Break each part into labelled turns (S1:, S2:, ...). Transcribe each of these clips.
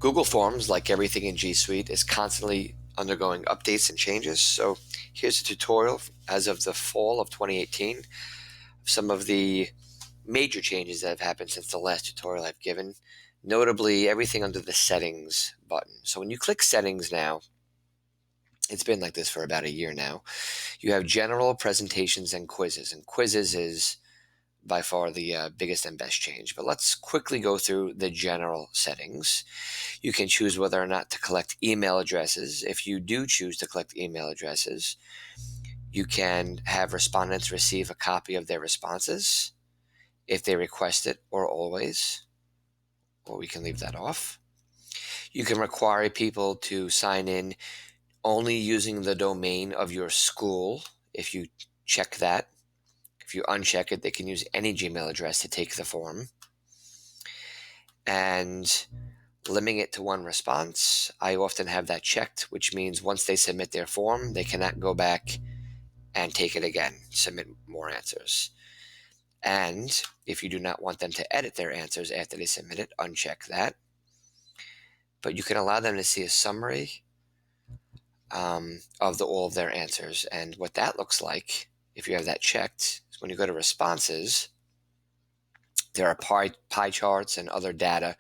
S1: Google Forms, like everything in G Suite, is constantly undergoing updates and changes. So here's a tutorial as of the fall of 2018. Some of the major changes that have happened since the last tutorial I've given, notably everything under the settings button. So when you click settings now, it's been like this for about a year now, you have general, presentations, and quizzes. And quizzes is by far the biggest and best change. But let's quickly go through the general settings. You can choose whether or not to collect email addresses. If you do choose to collect email addresses, you can have respondents receive a copy of their responses if they request it, or always, or we can leave that off. You can require people to sign in only using the domain of your school. If you check that, if you uncheck it, they can use any Gmail address to take the form. And limiting it to one response, I often have that checked, which means once they submit their form, they cannot go back and take it again, submit more answers. And if you do not want them to edit their answers after they submit it, uncheck that. But you can allow them to see a summary of all of their answers. And what that looks like, if you have that checked, is when you go to responses, there are pie charts and other data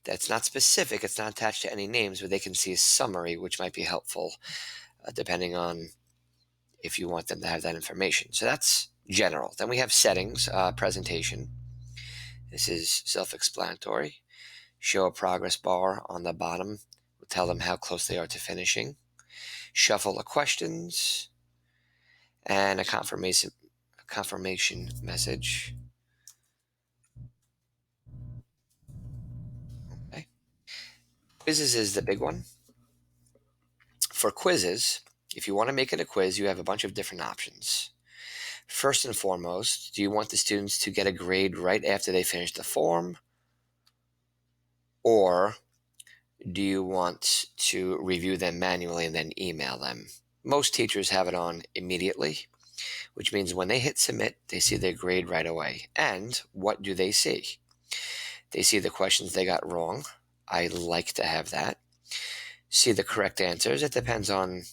S1: that's not specific, it's not attached to any names, but they can see a summary, which might be helpful depending on if you want them to have that information. So that's general. Then we have settings, presentation. This is self-explanatory. Show a progress bar on the bottom. We'll tell them how close they are to finishing. Shuffle the questions. And a confirmation message. Okay. Quizzes is the big one. For quizzes, if you want to make it a quiz, you have a bunch of different options. First and foremost, do you want the students to get a grade right after they finish the form? Or do you want to review them manually and then email them? Most teachers have it on immediately, which means when they hit submit, they see their grade right away. And what do they see? They see the questions they got wrong. I like to have that. See the correct answers. It depends on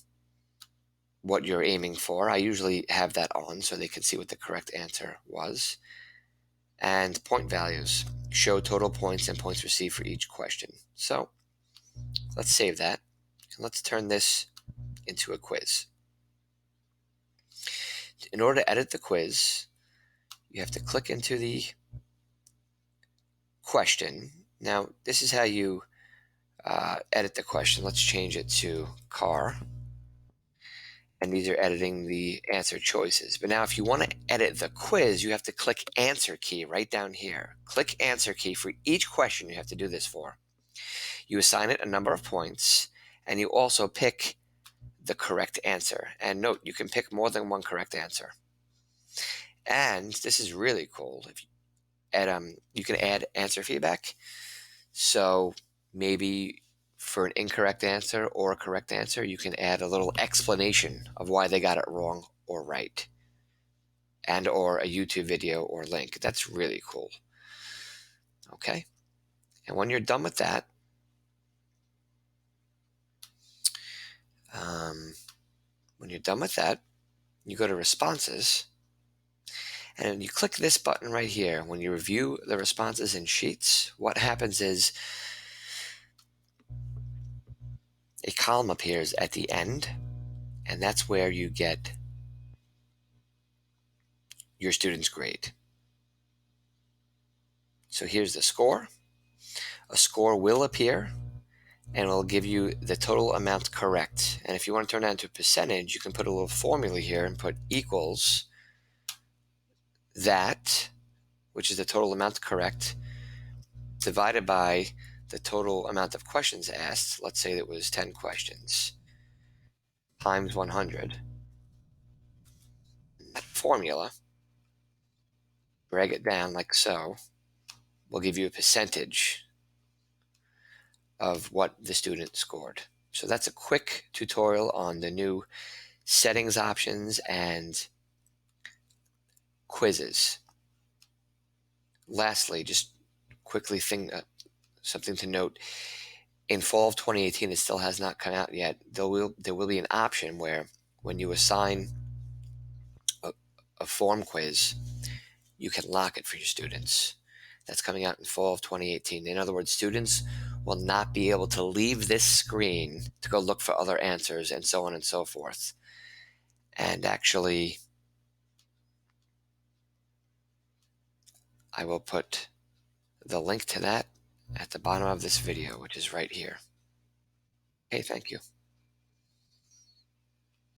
S1: what you're aiming for. I usually have that on so they can see what the correct answer was. And point values. Show total points and points received for each question. So let's save that. And let's turn this into a quiz. In order to edit the quiz, you have to click into the question. Now, this is how you edit the question. Let's change it to car. And these are editing the answer choices. But now if you want to edit the quiz, you have to click answer key right down here. Click answer key for each question you have to do this for. You assign it a number of points, and you also pick the correct answer. And note, you can pick more than one correct answer. And this is really cool. If you can add answer feedback. So maybe for an incorrect answer or a correct answer, you can add a little explanation of why they got it wrong or right, and or a YouTube video or link. That's really cool. Okay. And when you're done with that, you go to responses, and you click this button right here. When you review the responses in Sheets, what happens is a column appears at the end, and that's where you get your student's grade. So here's the score. A score will appear, and it'll give you the total amount correct. And if you want to turn that into a percentage, you can put a little formula here and put equals that, which is the total amount correct, divided by the total amount of questions asked. Let's say it was 10 questions, times 100. That formula, drag it down like so, will give you a percentage of what the student scored. So that's a quick tutorial on the new settings options and quizzes. Lastly, just quickly something to note. In fall of 2018, it still has not come out yet. There will be an option where when you assign a, a form quiz, you can lock it for your students. That's coming out in fall of 2018. In other words, students will not be able to leave this screen to go look for other answers and so on and so forth. And actually, I will put the link to that at the bottom of this video, which is right here. Hey, thank you.